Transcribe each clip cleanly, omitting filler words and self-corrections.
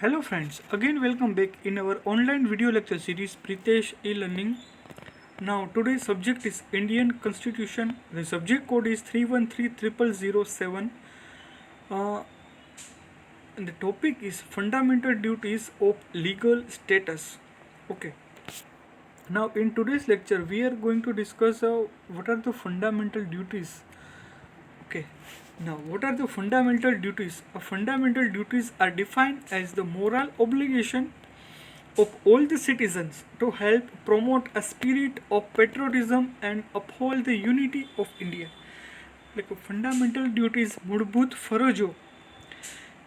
Hello friends, again welcome back in our online video lecture series Pritesh e-learning. Now today's subject is Indian Constitution. The subject code is 3130007. Uh, and the topic is fundamental duties of legal status. Okay. Now in today's lecture we are going to discuss what are the fundamental duties. Okay. Now, what are the fundamental duties? Fundamental duties are defined as the moral obligation of all the citizens to help promote a spirit of patriotism and uphold the unity of India. એટલે કે fundamental duties મૂળભૂત ફરજો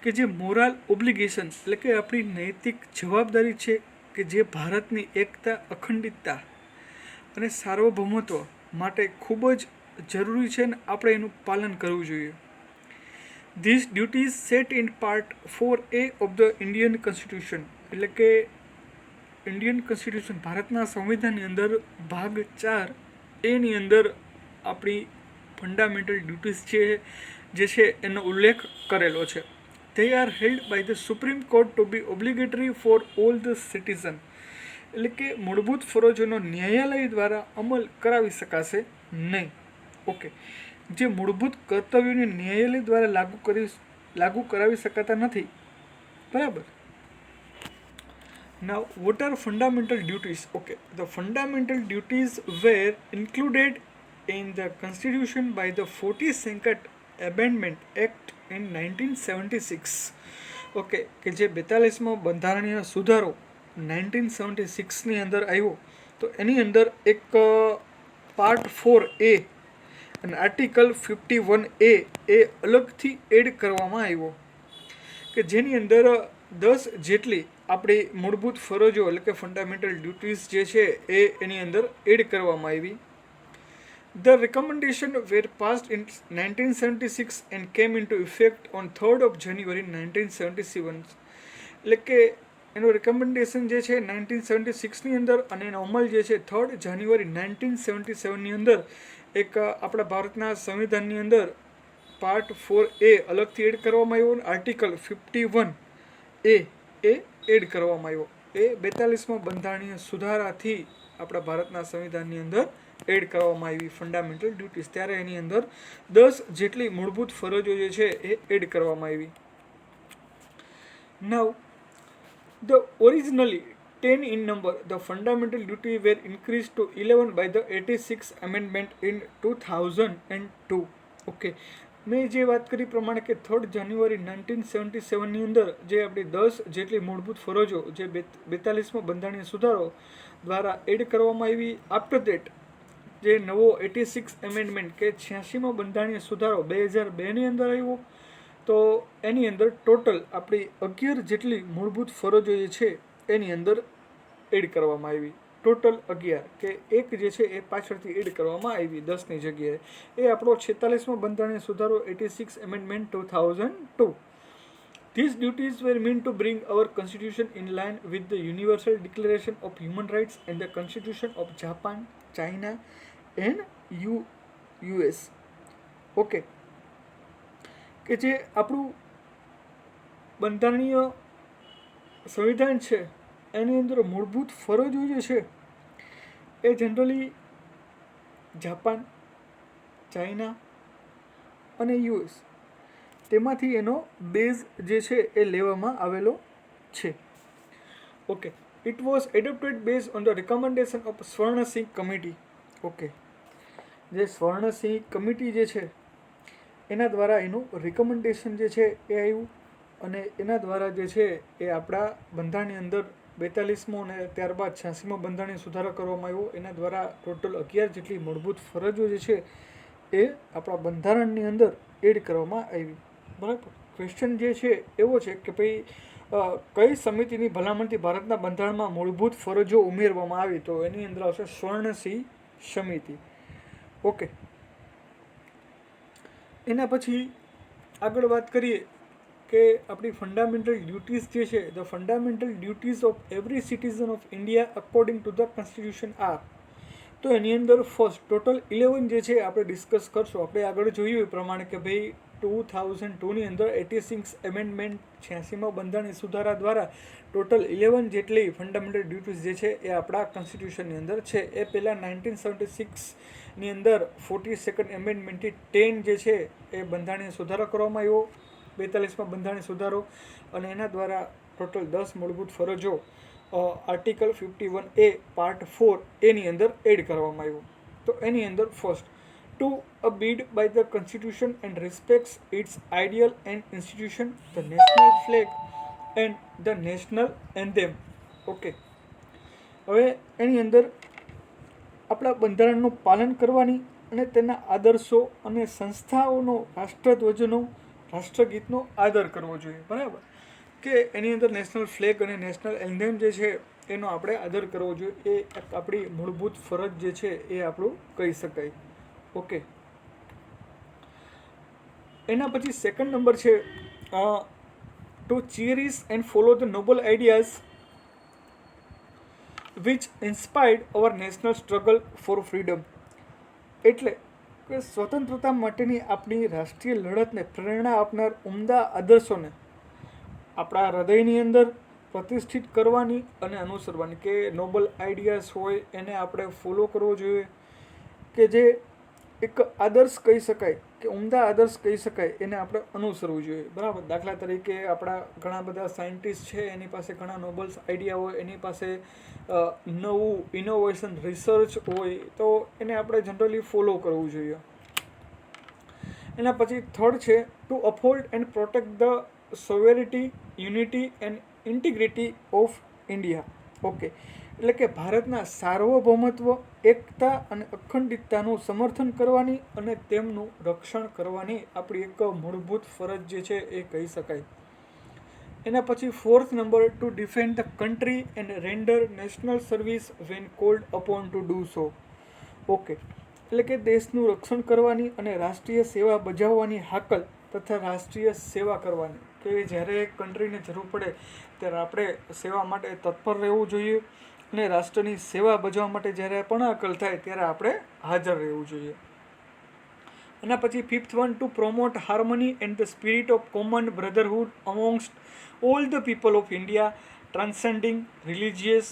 કે જે moral obligation એટલે કે આપણી નૈતિક જવાબદારી છે કે જે ભારતની એકતા અખંડિતતા અને સાર્વભૌમત્વ માટે ખૂબ જ જરૂરી છે અને આપણે એનું પાલન કરવું જોઈએ. This duties set in part 4A of the Indian constitution એટલે કે ઇન્ડિયન કોન્સ્ટિટ્યુશન ભારતના સંવિધાનની અંદર ભાગ 4A અંદર આપણી ફંડામેન્ટલ ડ્યુટીઝ જે છે એનો ઉલ્લેખ કરેલો છે. they are held by the Supreme Court to be obligatory for all the citizen એટલે કે મૂળભૂત ફરજોનો ન્યાયાલય દ્વારા અમલ કરાવી શકાશે નહીં. ઓકે, જે મૂળભૂત કર્તવ્યોને ન્યાયાલય દ્વારા લાગુ કરાવી શકાતા નથી. બરાબર. Now, what are fundamental duties? Okay, the fundamental duties were included in the Constitution by the 42nd Amendment Act in 1976. Okay, કે જે 42મો બંધારણીય સુધારો 1976ની અંદર આવ્યો તો એની અંદર એક પાર્ટ 4A અને આર્ટિકલ 51A એ અલગથી એડ કરવામાં આવ્યો કે જેની અંદર 10 જેટલી આપણી મૂળભૂત ફરજો એટલે કે ફંડામેન્ટલ ડ્યુટીઝ જે છે એ એની અંદર એડ કરવામાં આવી. The recommendation were passed in 1976 and came into effect on 3rd of January 1977. એટલે કે એનું રિકમેન્ડેશન જે છે 1976ની અંદર અને એનો અમલ જે છે 3rd જાન્યુઆરી 1977ની અંદર એક આપણા ભારતના સંવિધાનની અંદર પાર્ટ 4A અલગથી એડ કરવામાં આવ્યો અને આર્ટિકલ 51A એ એડ કરવામાં આવ્યો. એ 42મા બંધારણીય સુધારાથી આપણા ભારતના સંવિધાનની અંદર એડ કરવામાં આવી ફંડામેન્ટલ ડ્યુટીઝ. ત્યારે એની અંદર 10 જેટલી મૂળભૂત ફરજો જે છે એ એડ કરવામાં આવી. નાઉ the originally 10 in number, the fundamental duty were increased to 11 by the 86th amendment in 2002. Okay, મેં જે વાત કરી પ્રમાણે કે 3rd જાન્યુઆરી 1977ની અંદર જે આપણી 10 જેટલી મૂળભૂત ફરજો જે 42મો બંધારણીય સુધારો દ્વારા એડ કરવામાં આવી. આફ્ટર દેટ જે નવો 86 એમેન્ડમેન્ટ કે 86મો બંધારણીય સુધારો 2002ની અંદર આવ્યો તો એની અંદર ટોટલ આપણી 11 જેટલી મૂળભૂત ફરજો જે છે એની અંદર એડ કરવામાં આવી. ટોટલ 11 કે એક જે છે એ પાછળથી એડ કરવામાં આવી 10ની જગ્યાએ. એ આપણો 46મો બંધારણીય સુધારો 86 amendment 2002. These duties were meant to bring our constitution in line with the Universal Declaration of Human Rights and the Constitution of Japan, China and US. Okay, કે જે આપણું બંધારણીય સંવિધાન છે એની અંદર મૂળભૂત ફરજો જે છે એ જનરલી જાપાન, ચાઇના અને યુએસ તેમાંથી એનો બેઝ જે છે એ લેવામાં આવેલો છે. Okay, it was adopted base on the recommendation of Swaran Singh committee. Okay, જે સ્વર્ણસિંહ કમિટી જે છે એના દ્વારા એનું રિકમેન્ડેશન જે છે એ આવ્યું અને એના દ્વારા જે છે એ આપણા બંધારણની અંદર 42મો અને ત્યારબાદ 86મો બંધારણીય સુધારો કરવામાં આવ્યો. એના દ્વારા ટોટલ 11 જેટલી મૂળભૂત ફરજો જે છે એ આપણા બંધારણની અંદર એડ કરવામાં આવી. બરાબર. ક્વેશ્ચન જે છે એવો છે કે ભાઈ કઈ સમિતિની ભલામણથી ભારતના બંધારણમાં મૂળભૂત ફરજો ઉમેરવામાં આવી તો એની અંદર આવશે સ્વર્ણસિંહ સમિતિ. ઓકે, એના પછી આગળ વાત કરીએ કે આપણી ફંડામેન્ટલ ડ્યુટીઝ જે છે the fundamental duties of every citizen of India according to the constitution are. તો એની અંદર ફર્સ્ટ ટોટલ 11 જે છે આપણે ડિસ્કસ કરશું. આપણે આગળ જોયું એ પ્રમાણે કે ભાઈ 2002ની અંદર 86 એમેન્ડમેન્ટ 86માં બંધારણીય સુધારા દ્વારા ટોટલ 11 જેટલી ફંડામેન્ટલ ડ્યુટીઝ જે છે એ આપણા કોન્સ્ટિટ્યુશનની અંદર છે. એ પહેલાં 1976ની અંદર 42nd એમેન્ડમેન્ટથી 10 જે છે એ બંધારણીય સુધારો કરવામાં આવ્યો, 42માં બંધારણીય સુધારો, અને એના દ્વારા ટોટલ 10 મૂળભૂત ફરજો આર્ટિકલ 51A પાર્ટ 4 એની અંદર એડ કરવામાં આવ્યું. તો એની અંદર first, to abide by the constitution and respects its ideal and institution, the national flag and the national anthem. Okay, હવે એની અંદર આપણા બંધારણનું પાલન કરવાની અને તેના આદર્શો અને સંસ્થાઓનો રાષ્ટ્રધ્વજનો રાષ્ટ્રગીતનો આદર કરવો જોઈએ. બરાબર, કે એની અંદર નેશનલ ફ્લેગ અને નેશનલ એન્થેમ જે છે એનો આપણે આદર કરવો જોઈએ. એ આપણી મૂળભૂત ફરજ જે છે એ આપણું કહી શકાય. ઓકે, એના પછી સેકન્ડ નંબર છે to cherish and follow the noble ideas which inspired our national struggle for freedom. એટલે કે સ્વતંત્રતા માટેની આપણી રાષ્ટ્રીય લડતને પ્રેરણા આપનાર ઉમદા આદર્શોને આપણા હૃદયની અંદર પ્રતિષ્ઠિત કરવાની અને અનુસરવાની. કે નોબલ આઈડિયાઝ હોય એને આપણે ફોલો કરવો જોઈએ, કે જે એક આદર્શ કહી શકાય, કે ઉમદા આદર્શ કહી શકાય, એને આપણે અનુસરવું જોઈએ. બરાબર, દાખલા તરીકે આપણા ઘણા બધા સાયન્ટિસ્ટ છે, એની પાસે ઘણા નોબલ્સ આઈડિયા હોય, એની પાસે નવું ઇનોવેશન રિસર્ચ હોય, તો એને આપણે જનરલી ફોલો કરવું જોઈએ. એના પછી થર્ડ છે to uphold and protect the sovereignty, unity and integrity of India. Okay, એટલે કે ભારતના સાર્વભૌમત્વ, એકતા અને અખંડિતતાનું સમર્થન કરવાની અને તેમનું રક્ષણ કરવાની આપણી એક મૂળભૂત ફરજ જે છે એ કહી શકાય. એના પછી fourth number, to defend the country and render national service when called upon to do so. Okay, એટલે કે દેશનું રક્ષણ કરવાની અને રાષ્ટ્રીય સેવા બજાવવાની હાકલ તથા રાષ્ટ્રીય સેવા કરવાની. કે જ્યારે કન્ટ્રીને જરૂર પડે ત્યારે આપણે સેવા માટે તત્પર રહેવું જોઈએ, અને રાષ્ટ્રની સેવા બજાવવા માટે જ્યારે પણ હાકલ થાય ત્યારે આપણે હાજર રહેવું જોઈએ. એના પછી fifth one, to promote harmony and the spirit of common brotherhood amongst all the people of India, transcending religious,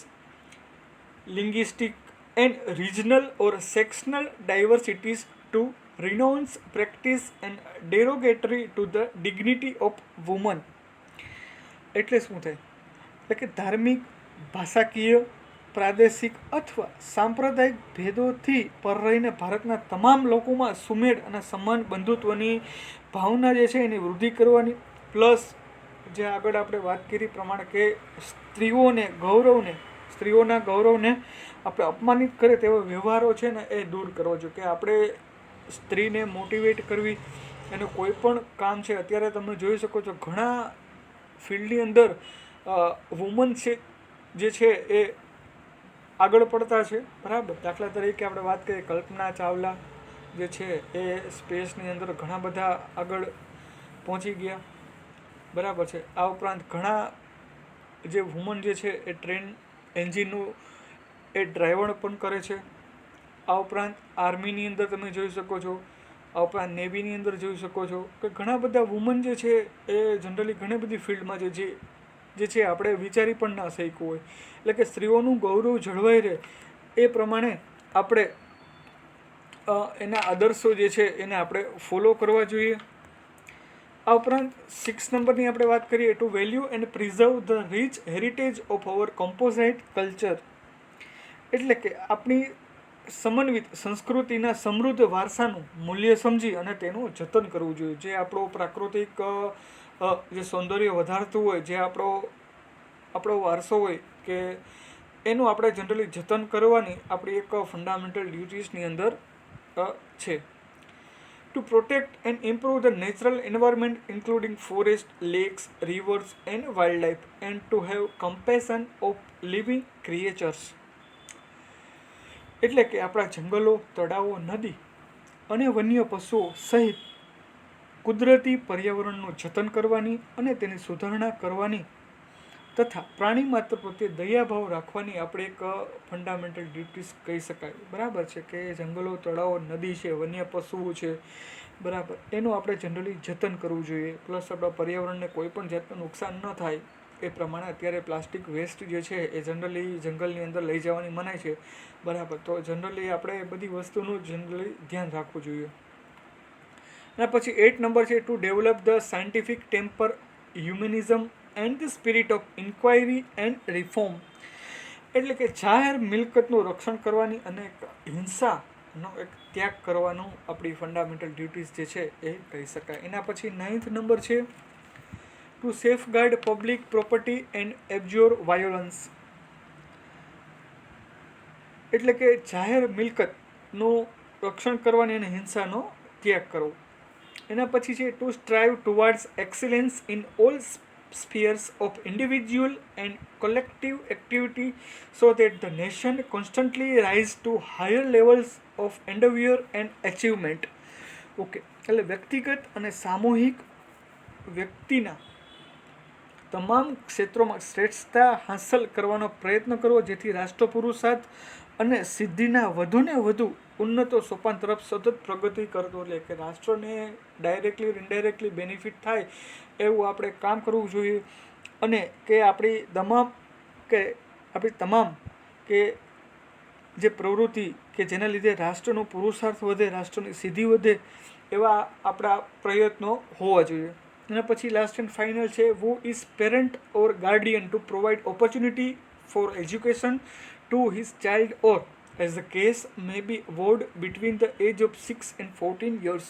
linguistic and regional or sectional diversities, to renounce practice and derogatory to the dignity of woman. એટલે શું થાય? એટલે કે ધાર્મિક, ભાષાકીય, પ્રાદેશિક અથવા સાંપ્રદાયિક ભેદોથી પર રહીને ભારતના તમામ લોકોમાં સુમેળ અને સમાન બંધુત્વની ભાવના જે છે એની વૃદ્ધિ કરવાની. પ્લસ જે આગળ આપણે વાત કરી પ્રમાણે કે સ્ત્રીઓના ગૌરવને આપણે અપમાનિત કરે તેવા વ્યવહારો છે ને એ દૂર કરવો જોઈએ. કે આપણે સ્ત્રીને મોટિવેટ કરવી, એનું કોઈ પણ કામ છે. અત્યારે તમે જોઈ શકો છો ઘણા ફિલ્ડની અંદર વુમન છે જે છે એ આગળ પડતા છે. બરાબર, દાખલા તરીકે આપણે વાત કરીએ કલ્પના ચાવલા જે છે એ સ્પેસની અંદર ઘણા બધા આગળ પહોંચી ગયા. બરાબર છે. આ ઉપરાંત ઘણા જે વુમન જે છે એ ટ્રેન એન્જિનનું એ ડ્રાઈવર પણ કરે છે. આ ઉપરાંત આર્મીની અંદર તમે જોઈ શકો છો, આ ઉપરાંત નેવીની અંદર જોઈ શકો છો કે ઘણા બધા વુમન જે છે એ જનરલી ઘણી બધી ફિલ્ડમાં જે છે આપણે વિચારી પણ ના શક્યું હોય. એટલે કે સ્ત્રીઓનું ગૌરવ જળવાઈ રહે એ પ્રમાણે આપણે એના આદર્શો જે છે એને આપણે ફોલો કરવા જોઈએ. આ ઉપરાંત 6 નંબરની આપણે વાત કરીએ, to value and preserve the rich heritage of our composite culture. એટલે કે આપણી સમન્વિત સંસ્કૃતિના સમૃદ્ધ વારસાનું મૂલ્ય સમજી અને તેનું જતન કરવું જોઈએ. જે આપણો પ્રાકૃતિક જે સૌંદર્ય વધારતું હોય, જે આપણો વારસો હોય, કે એનું આપણે જનરલી જતન કરવાની આપણી એક ફંડામેન્ટલ ડ્યુટીઝની અંદર છે. To protect and improve the natural environment including forest, lakes, rivers and wildlife and to have compassion of living creatures. એટલે કે આપણા જંગલો, તળાવો, નદી અને વન્ય પશુઓ સહિત કુદરતી પર્યાવરણનું જતન કરવાની અને તેની સુધારણા કરવાની તથા પ્રાણી માત્ર પ્રત્યે દયાભાવ રાખવાની આપણે એક ફંડામેન્ટલ ડ્યુટીઝ કહી શકાય. બરાબર છે કે જંગલો, તળાવો, નદી છે, વન્ય પશુઓ છે, બરાબર, એનું આપણે જનરલી જતન કરવું જોઈએ. પ્લસ આપણા પર્યાવરણને કોઈ પણ જાતનું નુકસાન ન થાય એ પ્રમાણે અત્યારે પ્લાસ્ટિક વેસ્ટ જે છે એ જનરલી જંગલની અંદર લઈ જવાની મનાય છે. બરાબર, તો જનરલી આપણે એ બધી વસ્તુનું જનરલી ધ્યાન રાખવું જોઈએ. અને પછી 8 નંબર છે to develop the scientific temper, humanism and the spirit of inquiry and reform. એટલે કે જાહેર મિલકતનું રક્ષણ કરવાની અને હિંસાનો એક ત્યાગ કરવાનું આપણી ફંડામેન્ટલ ડ્યુટીઝ જે છે એ કહી શકાય. એના પછી 9th નંબર છે to safeguard public property and abjure violence. એટલે કે જાહેર મિલકતનું રક્ષણ કરવાની અને હિંસાનો ત્યાગ કરવો. એના પછી છે to strive towards excellence in all spheres of individual and collective activity so that the nation constantly rise to higher levels of endeavor and achievement. Okay, એટલે વ્યક્તિગત અને સામૂહિક વ્યક્તિના તમામ ક્ષેત્રોમાં શ્રેષ્ઠતા હાંસલ કરવાનો પ્રયત્ન કરવો, જેથી રાષ્ટ્ર પુરુષાર્થ અને સિદ્ધિના વધુને વધુ ઉન્નતો સોપાન તરફ સતત પ્રગતિ કરતો. એટલે કે રાષ્ટ્રને ડાયરેક્ટલી ઇનડાયરેક્ટલી બેનિફિટ થાય એવું આપણે કામ કરવું જોઈએ. અને કે આપણી તમામ કે જે પ્રવૃત્તિ કે જેના લીધે રાષ્ટ્રનો પુરુષાર્થ વધે, રાષ્ટ્રની સિદ્ધિ વધે, એવા આપણા પ્રયત્નો હોવા જોઈએ. એના પછી લાસ્ટ એન્ડ ફાઇનલ છે who is parent or guardian to provide opportunity for education to his child or as the case may be award between the age of 6 and 14 years.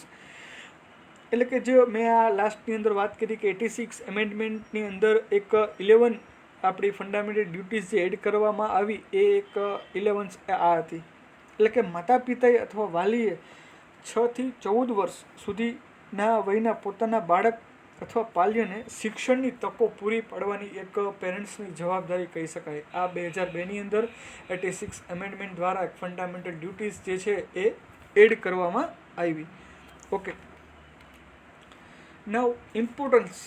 એટલે કે જે મેં આ લાસ્ટની અંદર વાત કરી કે 86 એમેન્ડમેન્ટની અંદર એક 11 આપણી ફંડામેન્ટલ ડ્યુટીઝ જે એડ કરવામાં આવી એ એક 11 આ હતી. એટલે કે માતા પિતાએ અથવા વાલીએ 6 થી 14 વર્ષ સુધીના વયના પોતાના બાળક અથવા પાલ્યને શિક્ષણની તકો પૂરી પાડવાની એક પેરેન્ટ્સની જવાબદારી કહી શકાય. આ 2002ની અંદર 86 એમેન્ડમેન્ટ દ્વારા ફંડામેન્ટલ ડ્યુટીઝ જે છે એ એડ કરવામાં આવી. Okay, now importance.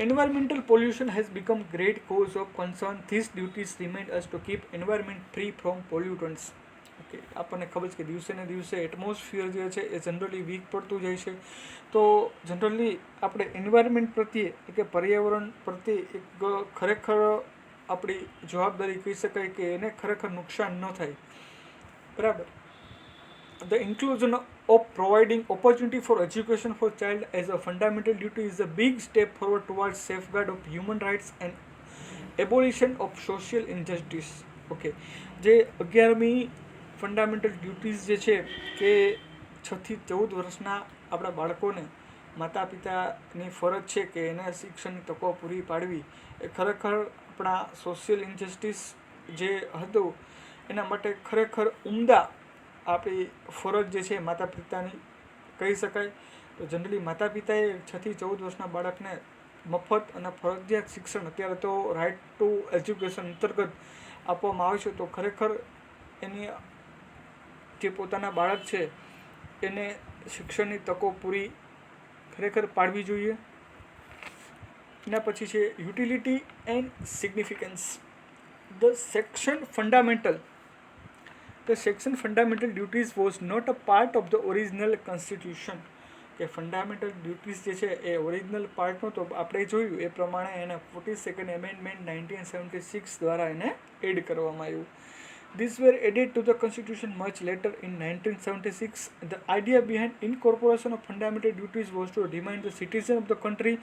Environmental pollution has become great cause of concern. These duties remind us to keep environment free from pollutants. Okay, આપણને ખબર છે કે દિવસે ને દિવસે એટમોસ્ફિયર જે છે એ જનરલી વીક પડતું જાય છે. તો જનરલી આપણે એન્વાયરમેન્ટ પ્રત્યે એટલે કે પર્યાવરણ પ્રત્યે એક ખરેખર આપણી જવાબદારી કહી શકાય કે એને ખરેખર નુકસાન ન થાય. બરાબર. The inclusion of providing opportunity for education for child as a fundamental duty is a big step forward towards safeguard of human rights and abolition of social injustice. Okay, જે 11મી ફંડામેન્ટલ ડ્યુટીઝ જે છે કે 6 થી 14 વર્ષના આપણા બાળકોને માતા પિતાની ફરજ છે કે એને શિક્ષણની તકો પૂરી પાડવી, એ ખરેખર આપણા સોશિયલ ઇન્જસ્ટિસ જે હતું એના માટે ખરેખર ઉમદા આપણી ફરજ જે છે માતા પિતાની કહી શકાય. તો જનરલી માતા પિતાએ 6 થી 14 વર્ષના બાળકને મફત અને ફરજિયાત શિક્ષણ અત્યારે તો રાઇટ ટુ એજ્યુકેશન અંતર્ગત આપવામાં આવે છે. તો ખરેખર એની જે પોતાના બાળક છે એને શિક્ષણની તકો પૂરી ખરેખર પાડવી જોઈએ. એના પછી છે utility and significance. The section fundamental duties was not a part of the original constitution. કે ફંડામેન્ટલ ડ્યુટીઝ જે છે એ ઓરિજિનલ પાર્ટ નહોતો. આપણે જોયું એ પ્રમાણે એને 42nd એમેન્ડમેન્ટ 1976 દ્વારા એને એડ કરવામાં આવ્યું. These were added to the constitution much later in 1976. The idea behind incorporation of fundamental duties was to remind the citizens of the country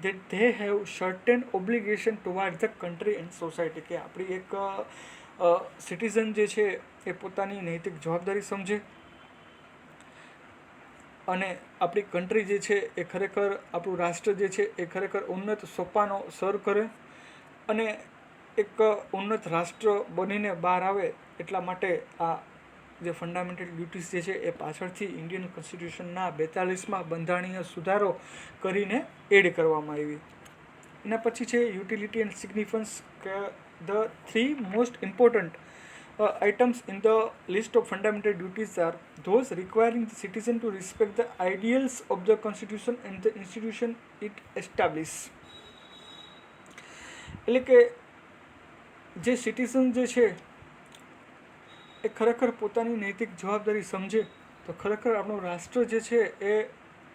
that they have certain obligation towards the country and society. કે આપણી એક citizen જે છે એ પોતાની નૈતિક જવાબદારી સમજે અને આપણી કન્ટ્રી જે છે એ ખરેખર આપણું રાષ્ટ્ર જે છે એ ખરેખર ઉન્નત સોપાનો સર કરે અને એક ઉન્નત રાષ્ટ્ર બનીને બહાર આવે. એટલા માટે આ જે ફંડામેન્ટલ ડ્યુટીઝ જે છે એ પાછળથી ઇન્ડિયન કોન્સ્ટિટ્યુશનના 42માં બંધારણીય સુધારો કરીને એડ કરવામાં આવી. એના પછી છે utility and significance. The three most important items in the list of fundamental duties are those requiring the citizen to respect the ideals of the constitution and the institution it establishes. એટલે કે જે citizen જે છે એ ખરેખર પોતાની નૈતિક જવાબદારી સમજે તો ખરેખર આપણું રાષ્ટ્ર જે છે એ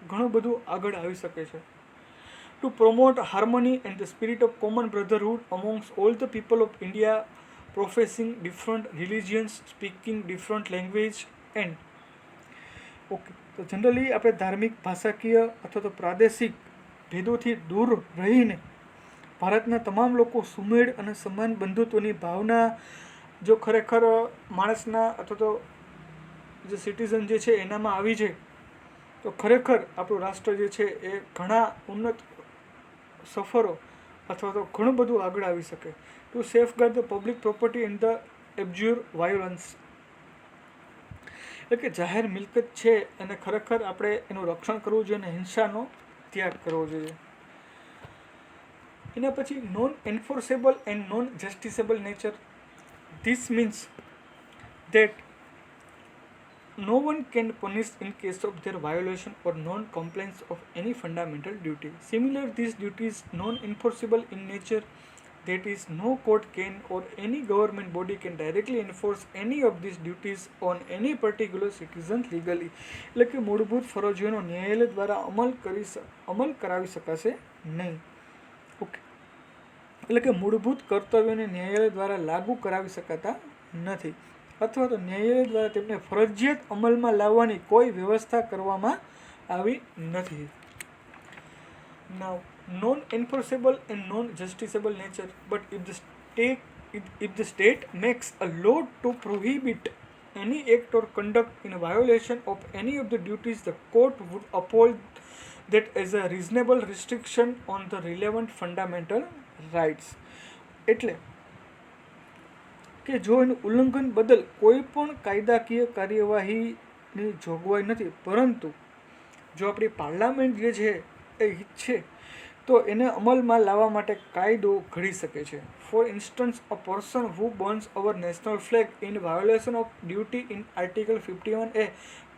ઘણું બધું આગળ આવી શકે છે. To promote harmony and the spirit of common brotherhood amongst all the people of India professing different religions, speaking different language and okay, તો જનરલી આપણે ધાર્મિક, ભાષાકીય અથવા તો પ્રાદેશિક ભેદોથી દૂર રહીને ભારતના તમામ લોકો સુમેળ અને સમાન બંધુત્વની ભાવના જો ખરેખર માણસના અથવા તો જે સિટીઝન જે છે એનામાં આવી જાય તો ખરેખર આપણું રાષ્ટ્ર જે છે એ ઘણા ઉન્નત સફરો અથવા તો ઘણું બધું આગળ આવી શકે. To safeguard the public property and the abjure violence, એટલે કે જાહેર મિલકત છે અને ખરેખર આપણે એનું રક્ષણ કરવું જોઈએ અને હિંસાનો ત્યાગ કરવો જોઈએ. એના પછી non enforceable and non justiciable nature. This means that no one can punish in case of their violation or non-compliance of any fundamental duty. Similarly, this duty is non-enforceable in nature. That is, no court can or any government body can directly enforce any of these duties on any particular citizen legally. એટલે કે મૂળભૂત ફરજોનો ન્યાયાલય દ્વારા અમલ કરાવી શકાશે નહીં. Okay, એટલે કે મૂળભૂત કર્તવ્યોને ન્યાયાલય દ્વારા લાગુ કરાવી શકાતા નથી અથવા તો ન્યાયાલય દ્વારા તેમને ફરજિયાત અમલમાં લાવવાની કોઈ વ્યવસ્થા કરવામાં આવી નથી. Now, non-enforceable and non-justiciable nature. But if the state makes a law to prohibit any act or conduct in violation of any of the duties, the court would uphold that as a reasonable restriction on the relevant fundamental rights. એટલે કે જો એનું ઉલ્લંઘન બદલ કોઈ પણ કાયદાકીય કાર્યવાહીની જોગવાઈ નથી, પરંતુ જો આપણી પાર્લામેન્ટ જે છે એ ઈચ્છે તો એને અમલમાં લાવવા માટે કાયદો ઘડી શકે છે. For instance, a person who burns our national flag in violation of duty in article 51A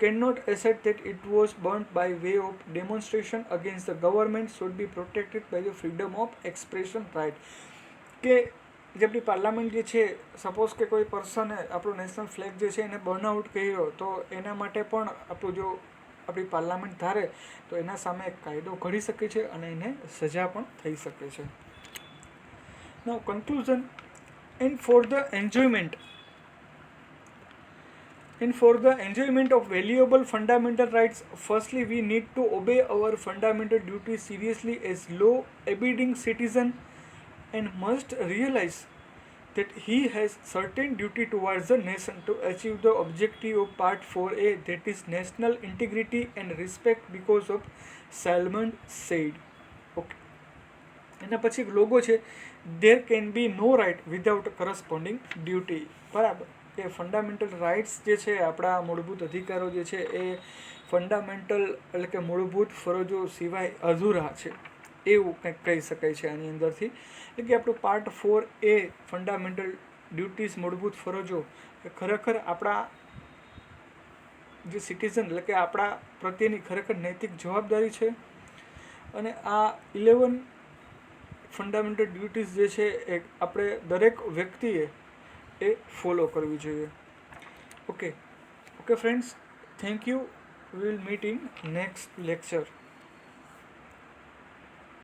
cannot assert that it was burnt by way of demonstration against the government should be protected by the freedom of expression right. કે જે આપણી parliament જે છે, suppose કે કોઈ પર્સને આપણું national flag જે છે એને બર્ન આઉટ કર્યો તો એના માટે પણ આપણું જો આપણી પાર્લામેન્ટ ધારે તો એના સામે એક કાયદો ઘડી શકે છે અને એને સજા પણ થઈ શકે છે. Now conclusion, and for the enjoyment of valuable fundamental rights, firstly we need to obey our fundamental duties seriously as law-abiding citizen and must realize that he has certain duty towards the nation to achieve the objective of Part 4A, that is national integrity and respect, because of Salmon said. Okay. એના પછી logo છે, there can be no right without a corresponding duty. બરાબર, એ fundamental rights જે છે, આપણા મૂળભૂત અધિકારો જે છે એ ફંડામેન્ટલ એટલે કે મૂળભૂત ફરજો સિવાય અધૂરા છે એવું કંઈક કહી શકાય છે આની અંદરથી. એટલે કે આપણું પાર્ટ 4A ફંડામેન્ટલ ડ્યુટીઝ મૂળભૂત ફરજો એ ખરેખર આપણા જે સિટીઝન એટલે કે આપણા પ્રત્યેની ખરેખર નૈતિક જવાબદારી છે અને આ 11 ફંડામેન્ટલ ડ્યુટીઝ જે છે એ આપણે દરેક વ્યક્તિએ એ ફોલો કરવી જોઈએ. Okay friends, thank you. We will meet in next lecture.